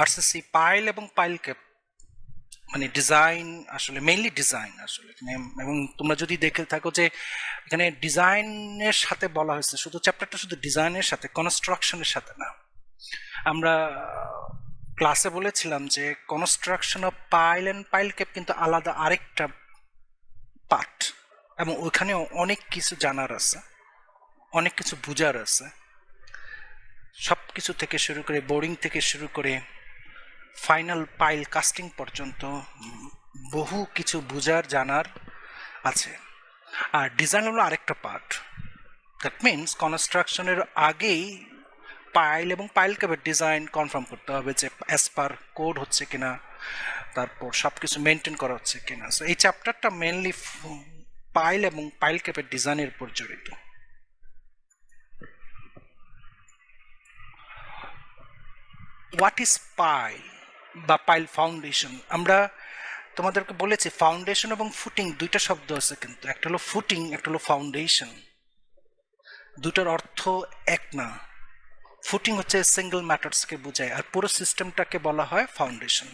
RCC pile এবং pile cap মানে design আসলে মেইনলি ডিজাইন আসলে এবং তোমরা যদি দেখে থাকো যে এখানে ডিজাইনের সাথে বলা হয়েছে, শুধু চ্যাপ্টারটা শুধু ডিজাইনের সাথে, কনস্ট্রাকশনের সাথে না। আমরা ক্লাসে বলেছিলাম যে construction of pile and pile cap কিন্তু আলাদা আরেকটা পার্ট, এবং ওইখানে অনেক কিছু জানার আছে, অনেক কিছু বুঝার আছে, সব কিছু থেকে শুরু করে বোরিং থেকে শুরু করে ফাইনাল পাইল কাস্টিং পর্যন্ত বহু কিছু বুঝার জানার আছে। আর ডিজাইন হলো আরেকটা পার্ট। দ্যাট মিনস কনস্ট্রাকশনের আগেই পাইল এবং পাইল ক্যাপের ডিজাইন কনফার্ম করতে হবে যে অ্যাজ পার কোড হচ্ছে কিনা, তারপর সব কিছু মেনটেন করা হচ্ছে কিনা। সো এই চ্যাপ্টারটা মেনলি পাইল এবং পাইল ক্যাপের ডিজাইনের উপর জড়িত। হোয়াট ইজ পাইল বা পাইল ফাউন্ডেশন? আমরা তোমাদেরকে বলেছি ফাউন্ডেশন এবং ফুটিং দুইটা শব্দ আছে, কিন্তু একটা হলো ফুটিং, একটা হলো ফাউন্ডেশন। দুটার অর্থ এক না। ফুটিং হচ্ছে সিঙ্গেল ম্যাটার্সকে বোঝায়, আর পুরো সিস্টেমটাকে বলা হয় ফাউন্ডেশন।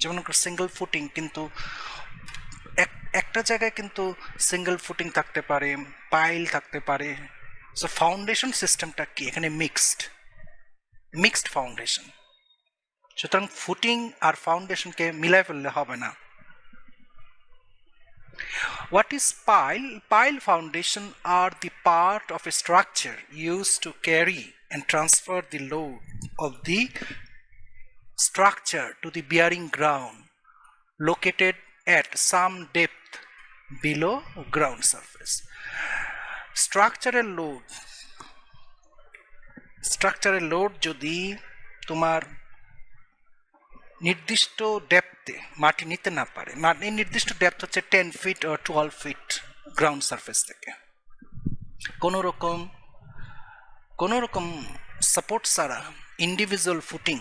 যেমন সিঙ্গেল ফুটিং, কিন্তু একটা জায়গায় কিন্তু সিঙ্গেল ফুটিং থাকতে পারে, পাইল থাকতে পারে। সো ফাউন্ডেশন সিস্টেমটা কি? এখানে মিক্সড ফাউন্ডেশন। সুতরাং ফুটিং আর ফাউন্ডেশনকে মিলাই ফেললে হবে না। What is pile? Pile foundation are the part of a structure used to carry and transfer the load of the structure to the bearing ground located at some depth below ground surface. Structural load যদি তোমার নির্দিষ্ট ডেপথে মাটি নিতে না পারে, মানে নির্দিষ্ট depth হচ্ছে 10 ফিট ও 12 ফিট গ্রাউন্ড সারফেস থেকে, কোনো রকম সাপোর্ট ছাড়া ইন্ডিভিজুয়াল ফুটিং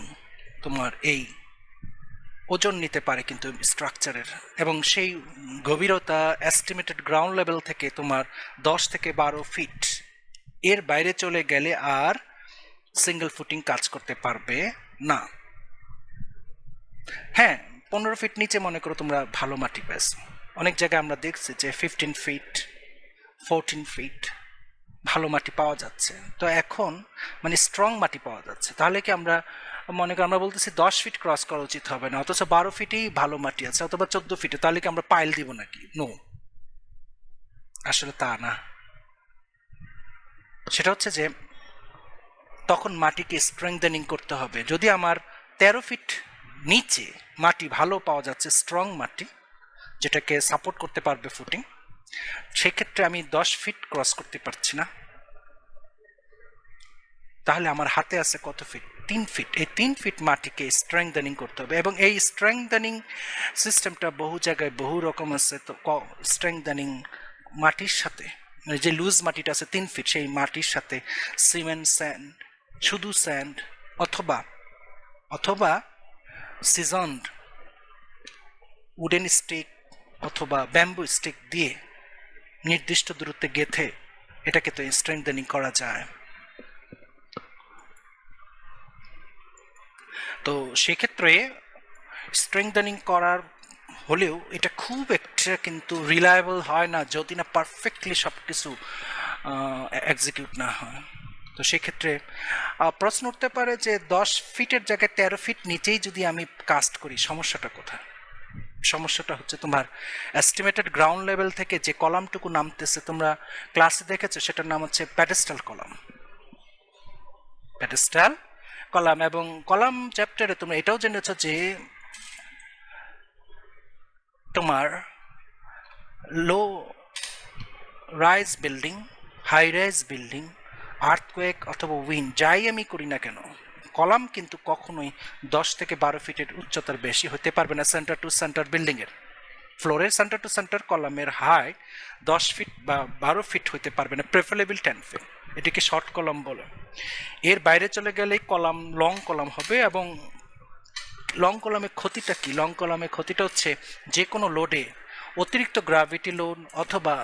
তোমার এই ওজন নিতে পারে কিন্তু স্ট্রাকচারের, এবং সেই গভীরতা এস্টিমেটেড গ্রাউন্ড লেভেল থেকে তোমার 10 থেকে 12 ফিট, এর বাইরে চলে গেলে আর সিঙ্গেল ফুটিং কাজ করতে পারবে না। হ্যাঁ, 15 ফিট নিচে মনে করো তোমরা ভালো মাটি পেয়েছো। অনেক জায়গায় আমরা দেখছি যে 15 ফিট 14 ফিট ভালো মাটি পাওয়া যাচ্ছে। তো এখন মানে স্ট্রং মাটি পাওয়া যাচ্ছে, তাহলে কি আমরা মনে করি আমরা বলতেছি 10 ফিট ক্রস করা উচিত হবে না, অথচ 12 ফিটেই ভালো মাটি আছে, অথবা 14 ফিটে, তাহলে কি আমরা পাইল দিব নাকি? নো, আসলে তা না। সেটা হচ্ছে যে তখন মাটিকে স্ট্রেংথেনিং করতে হবে। যদি আমার 13 ফিট নিচে মাটি ভালো পাওয়া যাচ্ছে, স্ট্রং মাটি যেটাকে সাপোর্ট করতে পারবে ফুটিং, সেক্ষেত্রে আমি 10 ফিট ক্রস করতে পারছি না, তাহলে আমার হাতে আছে কত ফিট? 3 ফিট। এই 3 ফিট মাটিকে স্ট্রেংথেনিং করতে হবে, এবং এই স্ট্রেংথেনিং সিস্টেমটা বহু জায়গায় বহু রকম আছে। তো স্ট্রেংথেনিং মাটির সাথে মানে যে লুজ মাটিটা আছে 3 ফিট, সেই মাটির সাথে সিমেন্ট, স্যান্ড, শুধু স্যান্ড অথবা সিজনড উডেন স্টিক অথবা ব্যাম্বু স্টিক দিয়ে নির্দিষ্ট দূরত্বে গেঁথে এটাকে তো স্ট্রেংথেনিং করা যায়। তো সেক্ষেত্রে স্ট্রেংথেনিং করার হলেও এটা খুব একটা কিন্তু রিলায়েবল হয় না যদি না পারফেক্টলি সব কিছু এক্সিকিউট না হয়। তো সেক্ষেত্রে প্রশ্ন উঠতে পারে যে 10 ফিটের জায়গায় 13 ফিট নিচেই যদি আমি কাস্ট করি, সমস্যাটা কোথায়? সমস্যাটা হচ্ছে তোমার এস্টিমেটেড গ্রাউন্ড লেভেল থেকে যে কলামটুকু নামতেছে, তোমরা ক্লাসে দেখেছো, সেটার নাম হচ্ছে প্যাডেস্টাল কলাম। এবং কলাম চ্যাপ্টারে তোমরা এটাও জেনেছো যে তোমার low rise building, high rise building, earthquake অথবা উইন্ড, যাই আমি করি না কেন, কলাম কিন্তু কখনোই 10 থেকে 12 ফিটের উচ্চতার বেশি হতে পারবে না। সেন্টার টু সেন্টার বিল্ডিংয়ের ফ্লোরের সেন্টার টু সেন্টার কলামের হাইট 10 ফিট বা 12 ফিট হতে পারবে না, প্রেফারেবল 10 ফিট। এটিকে শর্ট কলাম বলে। এর বাইরে চলে গেলেই কলাম লং কলাম হবে। এবং লং কলামের ক্ষতিটা কি? লং কলামের ক্ষতিটা হচ্ছে যে কোনো লোডে, অতিরিক্ত গ্র্যাভিটি লোড অথবা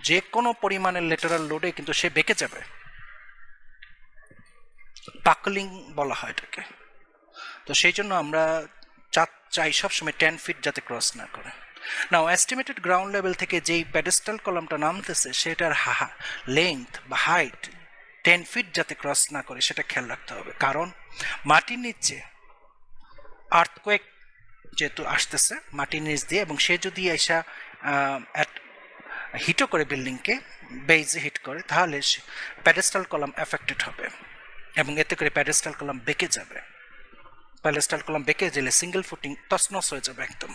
যে কোনো পরিমাণের লেটারাল লোডে কিন্তু সে বেঁকে যাবে। বাকলিং বলা হয় এটাকে। তো সেই জন্য আমরা চাই সবসময় 10 ফিট যাতে ক্রস না করে। নাও এস্টিমেটেড গ্রাউন্ড লেভেল থেকে যেই প্যাডেস্টাল কলামটা নামতেছে সেটার লেন্থ বা হাইট 10 ফিট যাতে ক্রস না করে সেটা খেয়াল রাখতে হবে, কারণ মাটির নিচে আর্থকোয়েক যেহেতু আসতেছে মাটির নিচ দিয়ে, এবং সে যদি এসা হিটও করে বিল্ডিংকে, বেজে হিট করে, তাহলে প্যাডেস্টাল কলাম এফেক্টেড হবে এবং এতে করে প্যাডেস্টাল কলাম বেঁকে যাবে। প্যাডেস্টাল কলাম বেঁকে গেলে সিঙ্গেল ফুটিং তছনছ হয়ে যাবে একদম।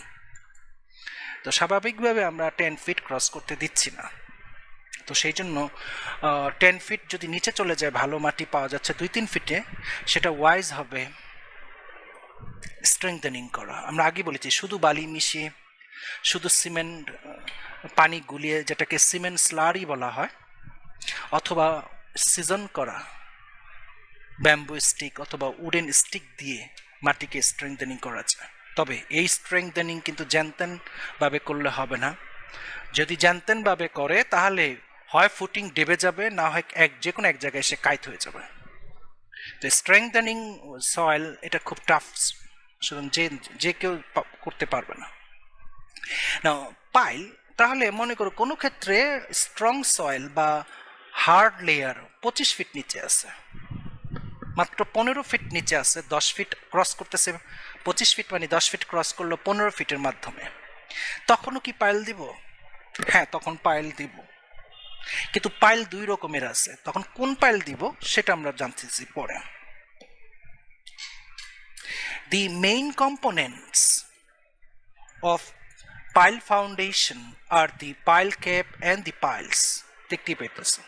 তো স্বাভাবিকভাবে আমরা 10 ফিট ক্রস করতে দিচ্ছি না। তো সেই জন্য 10 ফিট যদি নিচে চলে যায়, ভালো মাটি পাওয়া যাচ্ছে 2-3 ফিটে, সেটা ওয়াইজ হবে স্ট্রেংথেনিং করা। আমরা আগে বলেছি শুধু বালি মিশিয়ে, শুধু সিমেন্ট পানি গুলিয়ে, যেটাকে সিমেন্ট স্লারি বলা হয়, অথবা সিজন করা ব্যাম্বু স্টিক অথবা উডেন স্টিক দিয়ে মাটিকে স্ট্রেংথেনিং করা যায়। তবে এই স্ট্রেংথেনিং কিন্তু জ্যানতেন ভাবে করলে হবে না। যদি জ্যানতেন ভাবে করে তাহলে হয় ফুটিং ডেবে যাবে, না হয় যে কোনো এক জায়গায় এসে কাইত হয়ে যাবে। তো স্ট্রেংথেনিং সয়েল এটা খুব টাফ, সুতরাং যে কেউ করতে পারবে না। না পাইল, তাহলে মনে করো কোনো ক্ষেত্রে স্ট্রং সয়েল বা হার্ড লেয়ার 25 ফিট নিচে আছে, মাত্র 15 ফিট নিচে আছে, 10 ফিট ক্রস করতেছে, 25 ফিট মানে 10 ফিট ক্রস করলো 15 ফিটের মাধ্যমে, তখনও কি পাইল দিব? হ্যাঁ, তখন পাইল দিব, কিন্তু পাইল 2 রকমের আছে। তখন কোন পাইল দিব সেটা আমরা জানতেছি পরে। The main components of pile foundation are the pile cap and the piles. দেখতে পেতেছো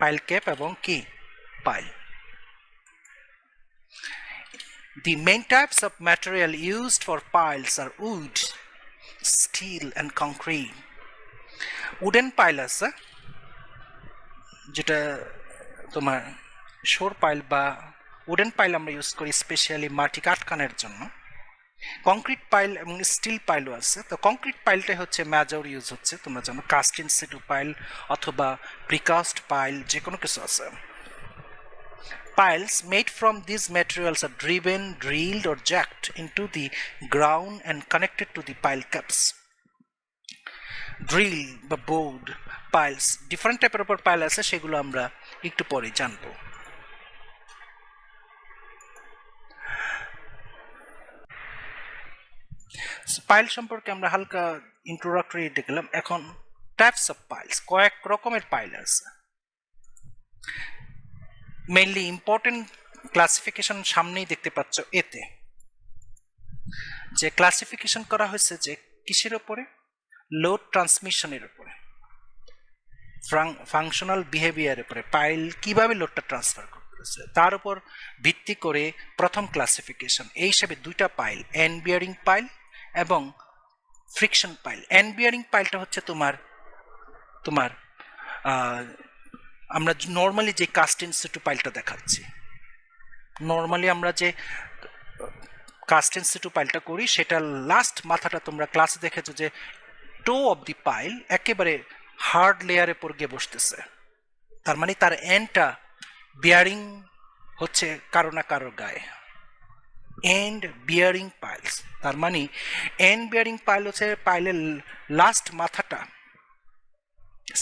পাইল ক্যাপ এবং কি pile. The main types of material used for piles are wood, steel and concrete. Wooden pile আছে, যেটা তোমার শোর pile বা wooden pile আমরা use করি স্পেশালি মাটি কাটকানের জন্য। কংক্রিট পাইল এবং স্টিল পাইলও আছে। তো কংক্রিট পাইলটাই হচ্ছে মেজর ইউজ হচ্ছে, তোমরা জানো কাস্ট ইন সিটু পাইল অথবা প্রিকাস্ট পাইল, যে কোনো কিছু আছে। Piles made from these materials are driven, drilled or jacked into the ground and connected to the pile caps. Drill বা বোর্ড পাইলস, ডিফারেন্ট টাইপের উপর পাইল আছে, সেগুলো আমরা একটু পরে জানবো। পাইল সম্পর্কে আমরা হালকা ইন্ট্রোডাক্টরি দেখলাম। এখন টাইপস অফ পাইলস, কয়েক রকমের পাইল আছে। মেইনলি ইম্পর্টেন্ট ক্লাসিফিকেশন সামনেই দেখতে পাচ্ছ, এতে যে ক্লাসিফিকেশন করা হয়েছে যে কিসের উপরে, লোড ট্রান্সমিশনের উপরে, ফাংশনাল বিহেভিয়ারের উপরে, পাইল কিভাবে লোডটা ট্রান্সফার করতেছে তার উপর ভিত্তি করে প্রথম ক্লাসিফিকেশন। এই হিসাবে 2টা পাইল, এন্ড বিয়ারিং পাইল এবং ফ্রিকশন পাইল। এন্ড বিয়ারিং পাইলটা হচ্ছে তোমার আমরা নর্মালি যে কাস্ট ইন সিটু পাইলটা দেখাচ্ছি, নর্মালি আমরা যে কাস্ট ইন সিটু পাইলটা করি সেটা লাস্ট মাথাটা তোমরা ক্লাসে দেখেছো যে টো অফ দি পাইল একেবারে হার্ড লেয়ারে পর গিয়ে বসতেছে, তার মানে তার এন্ডটা বিয়ারিং হচ্ছে কারো না কারোর গায়ে। এন্ড বিয়ারিং পাইলস, তার মানে এন্ড বিয়ারিং পাইল হচ্ছে পাইলের লাস্ট মাথাটা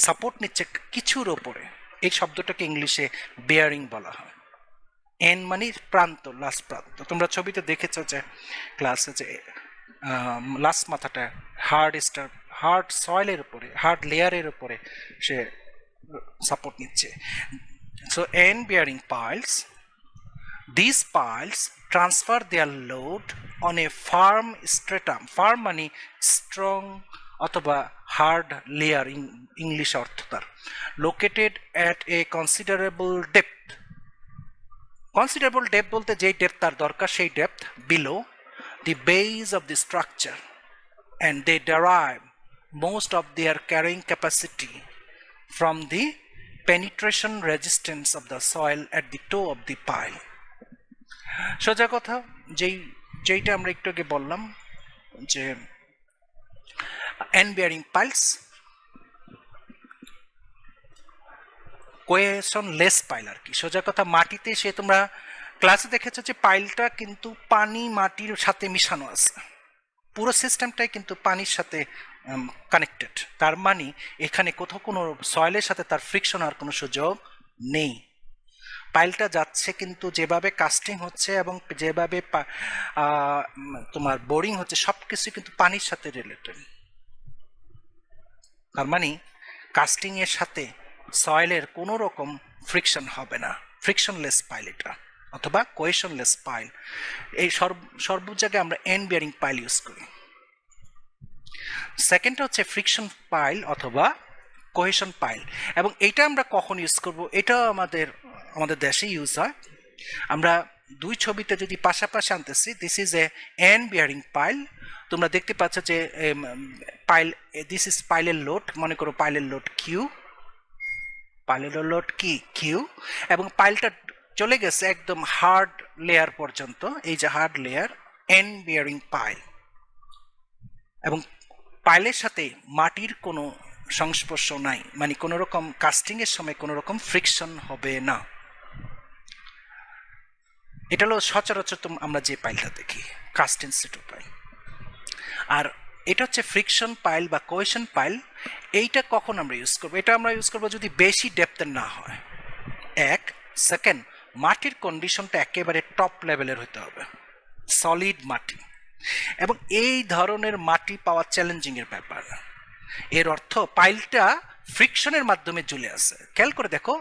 সাপোর্ট নিচ্ছে কিছুর ওপরে, এই শব্দটাকে ইংলিশে বিয়ারিং বলা হয়। এন্ড মানে প্রান্ত, লাস্ট প্রান্ত। তোমরা ছবিতে দেখেছো যে ক্লাসে যে লাস্ট মাথাটা হার্ড সয়েলের উপরে, হার্ড লেয়ারের উপরে সে সাপোর্ট নিচ্ছে। So end bearing piles, these piles transfer their load on a firm stratum, firm মানে strong অথবা হার্ড লেয়ার ইংলিশ অর্থ তার, located at a considerable depth। Considerable depth বলতে যেই ডেপথ তার দরকার সেই depth below the base of the structure, and they derive most of their carrying capacity from the penetration resistance of the soil at the toe of the pile। সোজা কথা, যেইটা আমরা একটু আগে বললাম যে end bearing piles cohesionless pile আর কি। সোজা কথা, মাটিতে সে তোমরা ক্লাসে দেখেছো যে পাইলটা কিন্তু পানি মাটির সাথে মিশানো আছে, পুরো সিস্টেমটাই কিন্তু পানির সাথে কানেক্টেড। তার মানে এখানে কোথাও কোনো সয়েলের সাথে তার ফ্রিকশন হওয়ার কোনো সুযোগ নেই। পাইলটা যাচ্ছে কিন্তু যেভাবে কাস্টিং হচ্ছে এবং যেভাবে তোমার বোরিং হচ্ছে সব কিছু কিন্তু পানির সাথে রিলেটেড। তার মানে কাস্টিং এর সাথে সয়েলের কোনো রকম ফ্রিকশন হবে না, ফ্রিকশনলেস পাইল এটা, অথবা কোহেশনলেস পাইল। এই সর্ব জায়গায় আমরা এন্ড বিয়ারিং পাইল ইউজ করি। সেকেন্ডটা হচ্ছে ফ্রিকশন পাইল অথবা কোহেশন পাইল, এবং এইটা আমরা কখন ইউজ করব, এটা আমাদের দেশে ইউজ হয়। আমরা দুই ছবিতে যদি পাশাপাশি আনতেছি, this is a end bearing pile. তোমরা দেখতে পাচ্ছ যে পাইল, দিস ইজ পাইলের লোড, মনে করো পাইলের লোড কিউ, পাইলের লোড কি কিউ, এবং পাইলটা চলে গেছে একদম হার্ড লেয়ার পর্যন্ত, এই যে hard layer end bearing pile, এবং পাইলের সাথে মাটির কোনো সংস্পর্শ নাই, মানে কোনো রকম কাস্টিং এর সময় কোনো রকম ফ্রিকশন হবে না। এটা হলো সচরাচর আমরা যে পাইলটা দেখি, কাস্ট ইন সিটু পাইল। আর এটা হচ্ছে ফ্রিকশন পাইল বা কোহেশন পাইল। এইটা কখন আমরা ইউজ করবো? এটা আমরা ইউজ করবো যদি বেশি ডেপথের না হয়, এক। সেকেন্ড, মাটির কন্ডিশনটা একেবারে টপ লেভেলের হতে হবে, সলিড মাটি, এবং এই ধরনের মাটি পাওয়া চ্যালেঞ্জিং এর ব্যাপার। এর অর্থ পাইলটা ফ্রিকশনের মাধ্যমে ঝুলে আছে। খেয়াল করে দেখো,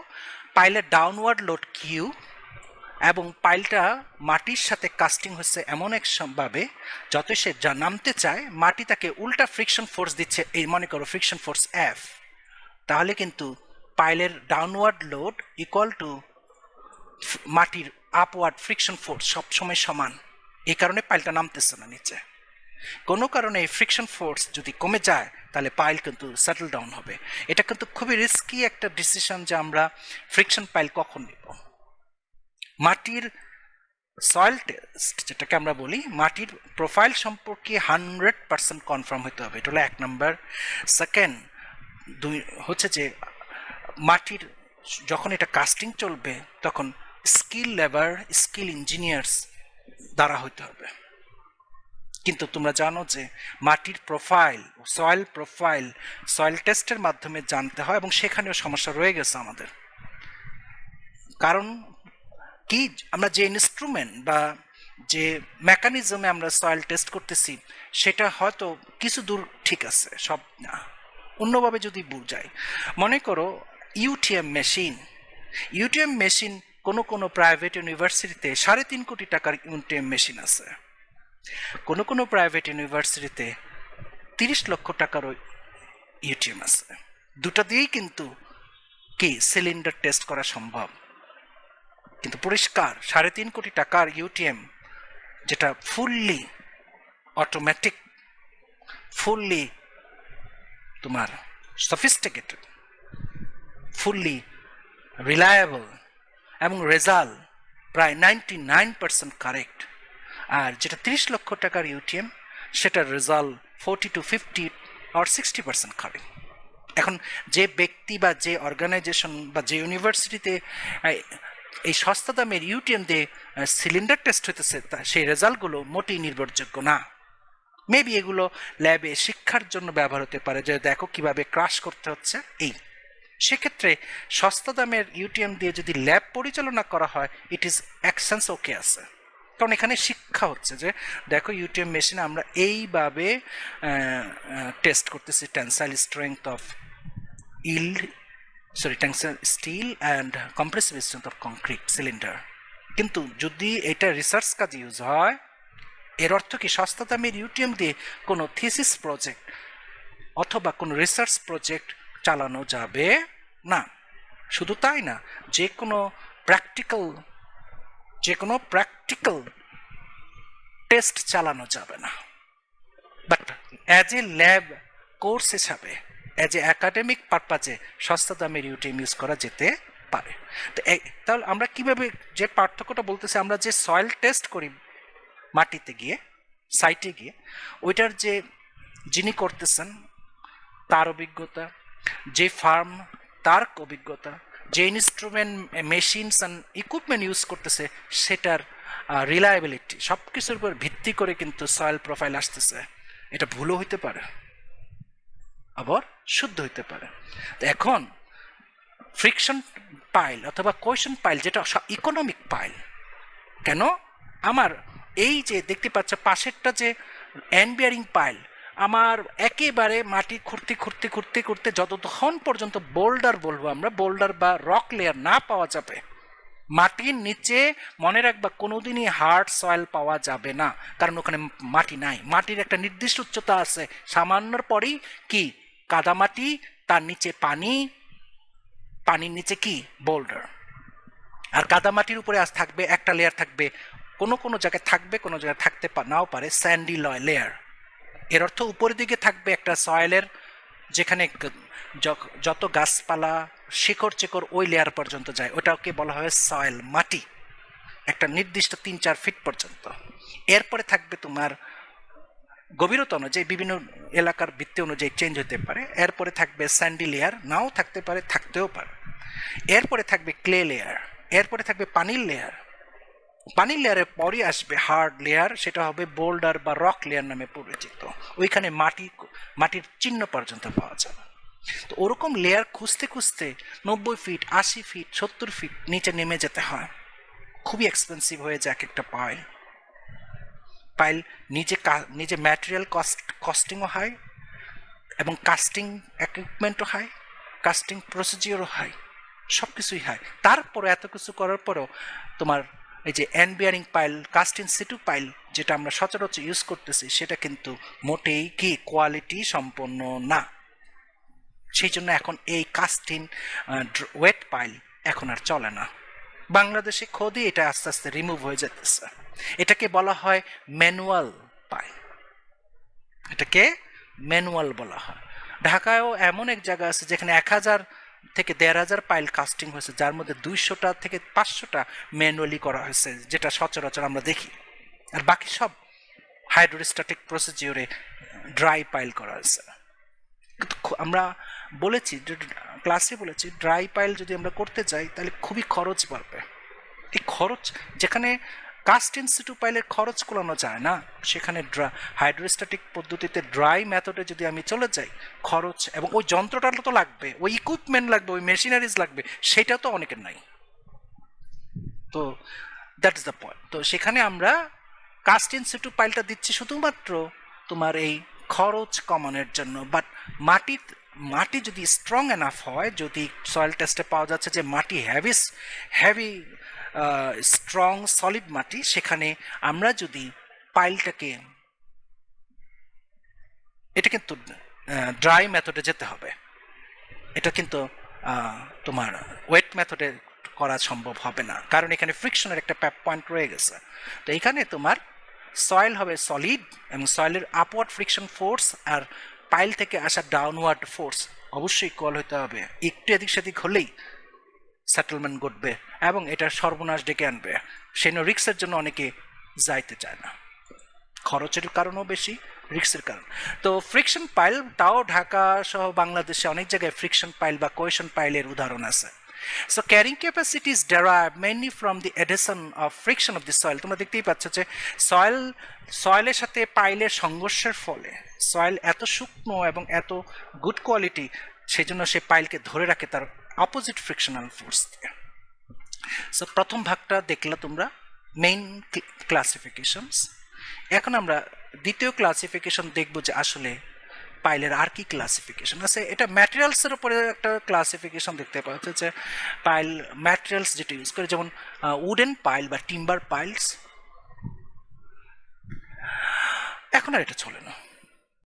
পাইলের ডাউনওয়ার্ড লোড কিউ এবং পাইলটা মাটির সাথে কাস্টিং হচ্ছে এমন এক ভাবে যত সে যা নামতে চায় মাটি তাকে উল্টা ফ্রিকশন ফোর্স দিচ্ছে, এই মনে করো ফ্রিকশন ফোর্স এফ, তাহলে কিন্তু পাইলের ডাউনওয়ার্ড লোড ইকুয়াল টু মাটির আপওয়ার্ড ফ্রিকশন ফোর্স সবসময় সমান। এই কারণে পাইলটা নামতেছে না নিচে। কোনো কারণে এই ফ্রিকশন ফোর্স যদি কমে যায় তাহলে পাইল কিন্তু সেটেল ডাউন হবে। এটা কিন্তু খুবই রিস্কি একটা ডিসিশন যে আমরা ফ্রিকশন পাইল কখন নিব। মাটির সয়েল টেস্ট যেটাকে আমরা বলি, মাটির প্রোফাইল সম্পর্কে 100% কনফার্ম হতে হবে, এটা হলো এক নম্বর। সেকেন্ড হচ্ছে যে মাটির যখন এটা কাস্টিং চলবে তখন স্কিল লেবার, স্কিল ইঞ্জিনিয়ার্স দ্বারা হতে হবে। কিন্তু তোমরা জানো যে মাটির প্রোফাইল, সয়েল টেস্টের মাধ্যমে জানতে হয়, এবং সেখানেও সমস্যা রয়ে গেছে আমাদের। কারণ কি, আমরা যে ইনস্ট্রুমেন্ট বা যে মেকানিজমে আমরা সয়েল টেস্ট করতেছি সেটা হয়তো কিছু দূর ঠিক আছে, সব না। অন্যভাবে যদি বুঝাই, মনে করো ইউটিএম মেশিন কোনো প্রাইভেট ইউনিভার্সিটিতে 3.5 কোটি টাকার ইউটিএম মেশিন আছে, কোনো প্রাইভেট ইউনিভার্সিটিতে 30 লক্ষ টাকারও ইউটিএম আছে। দুটা দিয়েই কিন্তু কি সিলিন্ডার টেস্ট করা সম্ভব। কিন্তু পরিষ্কার 3.5 কোটি টাকার ইউটিএম যেটা ফুললি অটোমেটিক, ফুললি তোমার সফিস্টিকেটেড, ফুললি রিলায়েবল, এবং রেজাল্ট প্রায় 99% কারেক্ট। আর যেটা 30 লক্ষ টাকার ইউটিএম সেটার রেজাল্ট 40 to 50 or 60% কারেক্ট। এখন যে ব্যক্তি বা যে অর্গানাইজেশন বা যে ইউনিভার্সিটিতে এই সস্তা দামের ইউটিএম দিয়ে সিলিন্ডার টেস্ট হইতেছে, সেই রেজাল্টগুলো মোটেই নির্ভরযোগ্য না। মেবি এগুলো ল্যাবে শিক্ষার জন্য ব্যবহার হতে পারে, যে দেখো কিভাবে ক্রাশ করতে হচ্ছে। এই সেক্ষেত্রে সস্তা দামের ইউটিএম দিয়ে যদি ল্যাব পরিচালনা করা হয়, ইট ইজ অ্যাকসেন্স ওকে আছে, কারণ এখানে শিক্ষা হচ্ছে যে দেখো ইউটিএম মেশিনে আমরা এইভাবে টেস্ট করতেছি tensile strength of tensile steel and compressive strength of concrete cylinder. কিন্তু যদি এটা রিসার্চ কাজে ইউজ হয়, এর অর্থ কি সস্তা দামের ইউটিএম দিয়ে কোনো থিসিস প্রজেক্ট অথবা কোনো রিসার্চ প্রজেক্ট চালানো যাবে না। শুধু তাই না, যে কোনো প্র্যাকটিক্যাল টেস্ট চালানো যাবে না। But as a lab course হিসাবে, অ্যাজ এ একাডেমিক পারপাজে সস্তা দামের ইউটিএম ইউজ করা যেতে পারে। তাহলে আমরা কিভাবে, যে পার্থক্যটা বলতেছি, আমরা যে সয়েল টেস্ট করি মাটিতে গিয়ে, সাইটে গিয়ে, ওইটার যে যিনি করতেছেন তার অভিজ্ঞতা, যে ফার্ম তার অভিজ্ঞতা, যে instrument machines and equipment use করতেছে সেটার রিলায়েবিলিটি সব কিছুর উপর ভিত্তি করে কিন্তু সয়েল প্রোফাইল আসতেছে। এটা ভুলও হইতে পারে, আবার শুদ্ধ হইতে পারে। তো এখন ফ্রিকশন পাইল অথবা কোয়েশন পাইল যেটা ইকোনমিক পাইল, কেন আমার এই যে দেখতে পাচ্ছ পাশেরটা যে এন্ড বিয়ারিং পাইল, আমার একেবারে মাটি খুঁড়তে খুঁড়তে খুঁড়তে খুঁড়তে যতক্ষণ পর্যন্ত বোল্ডার বলবো আমরা, বোল্ডার বা রক লেয়ার না পাওয়া যাবে, মাটির নিচে মনে রাখবা কোনোদিনই হার্ড সয়েল পাওয়া যাবে না, কারণ ওখানে মাটি নাই। মাটির একটা নির্দিষ্ট উচ্চতা আছে, সামান্যর পরেই কি কাদামাটি, তার নিচে পানি, পানির নিচে কি বোল্ডার। আর কাদামাটির উপরে আজ থাকবে একটা লেয়ার, থাকবে কোনো কোনো জায়গায় থাকবে, কোনো জায়গায় থাকতে নাও পারে স্যান্ডি লেয়ার। এর অর্থ উপরের দিকে থাকবে একটা সয়েলের যেখানে যত গাছপালা শিকড় চেকড় ওই লেয়ার পর্যন্ত যায়, ওটাকে বলা হয় সয়েল, মাটি, একটা নির্দিষ্ট 3-4 ফিট পর্যন্ত। এরপরে থাকবে তোমার গভীরতা অনুযায়ী বিভিন্ন এলাকার ভিত্তি অনুযায়ী চেঞ্জ হতে পারে। এরপরে থাকবে স্যান্ডি লেয়ার, নাও থাকতে পারে, থাকতেও পারে। এরপরে থাকবে ক্লে লেয়ার, এরপরে থাকবে পানির লেয়ার। পানির লেয়ারের পরই আসবে হার্ড লেয়ার, সেটা হবে বোল্ডার বা রক লেয়ার নামে পরিচিত। ওইখানে মাটির চিহ্ন পর্যন্ত পাওয়া যাবে। তো ওরকম লেয়ার খুঁজতে খুঁজতে 90 ফিট, 80 ফিট, 70 ফিট নিচে নেমে যেতে হয়। খুবই এক্সপেন্সিভ হয়ে যায় এক একটা পাইল। নিজে ম্যাটেরিয়াল কস্টিংও হয় এবং কাস্টিং ইকুইপমেন্টও হয়, কাস্টিং প্রসিজিওরও হয়, সব কিছুই হয়। তারপরে এত কিছু করার পরেও তোমার এই যে end bearing pile, cast in situ pile যেটা আমরা সচরাচর ইউজ করতেছি, সেটা কিন্তু মোটেই কি কোয়ালিটি সম্পন্ন না। সেই জন্য এখন এই কাস্ট ইন ওয়েট পাইল এখন আর চলে না। বাংলাদেশে খোদই এটা আস্তে আস্তে রিমুভ হয়ে যেতেছে। এটাকে বলা হয় ম্যানুয়াল পাইল, এটাকে ম্যানুয়াল বলা হয়। ঢাকায়ও এমন এক জায়গা আছে যেখানে 1000 থেকে 1500 পাইল কাস্টিং হয়েছে, যার মধ্যে 200টা থেকে 500টা ম্যানুয়ালি করা হয়েছে, যেটা সচরাচর আমরা দেখি। আর বাকি সব হাইড্রোস্ট্যাটিক প্রসিজিওরে ড্রাই পাইল করা হয়েছে। কিন্তু আমরা বলেছি, ক্লাসে বলেছি, ড্রাই পাইল যদি আমরা করতে যাই তাহলে খুবই খরচ বাড়বে। এই খরচ যেখানে কাস্ট ইন সিটু পাইলের খরচ কোলানো যায় না, সেখানে হাইড্রোস্ট্যাটিক পদ্ধতিতে ড্রাই মেথডে যদি আমি চলে যাই, খরচ এবং ওই যন্ত্রটা তো লাগবে, ওই ইকুইপমেন্ট লাগবে, ওই মেশিনারিজ লাগবে, সেটা তো অনেকের নাই। তো দ্যাট ইজ দ্য পয়েন্ট। তো সেখানে আমরা কাস্ট ইন সিটু পাইলটা দিচ্ছি শুধুমাত্র তোমার এই খরচ কমানোর জন্য। বাট মাটি যদি স্ট্রং এনাফ হয়, যদি সয়েল টেস্টে পাওয়া যাচ্ছে যে মাটি হেভি স্ট্রং সলিড মাটি, সেখানে আমরা যদি পাইলটাকে, এটা কিন্তু ড্রাই মেথডে যেতে হবে, এটা কিন্তু তোমার ওয়েট মেথডে করা সম্ভব হবে না, কারণ এখানে ফ্রিকশনের একটা পয়েন্ট রয়ে গেছে। তো এখানে তোমার সয়েল হবে সলিড এবং সয়েলের আপওয়ার্ড ফ্রিকশন ফোর্স আর পাইল থেকে আসা ডাউনওয়ার্ড ফোর্স অবশ্যই ইকুয়াল হতে হবে। একটু এদিক সেদিক হলেই সেটেলমেন্ট ঘটবে এবং এটা সর্বনাশ ডেকে আনবে। সেই রিক্সের জন্য অনেকে যাইতে চায় না, খরচের কারণও বেশি, রিক্সের কারণ। তো ফ্রিকশন পাইল, তাও ঢাকা সহ বাংলাদেশে অনেক জায়গায় ফ্রিকশন পাইল বা কোয়েশন পাইলের উদাহরণ আছে। So carrying capacity is derived mainly from the addition of friction of the soil. তোমরা দেখতেই পাচ্ছ যে সয়েলের সাথে পাইলের সংঘর্ষের ফলে সয়েল এত শুকনো এবং এত গুড কোয়ালিটি, সেই জন্য সে পাইলকে ধরে রাখে তার অপোজিট ফ্রিকশনাল ফোর্স দিয়ে। সো প্রথম ভাগটা দেখলা তোমরা, মেইন ক্লাসিফিকেশনস। এখন আমরা দ্বিতীয় ক্লাসিফিকেশন দেখব যে আসলে পাইলের আর কি ক্লাসিফিকেশন আছে। এটা ম্যাটেরিয়ালসের উপরে একটা ক্লাসিফিকেশন দেখতে পাওয়া যাচ্ছে যে পাইল ম্যাটেরিয়ালস যেটা ইউজ করে, যেমন উডেন পাইল বা টিম্বার পাইলস। এখন আর এটা চলে না,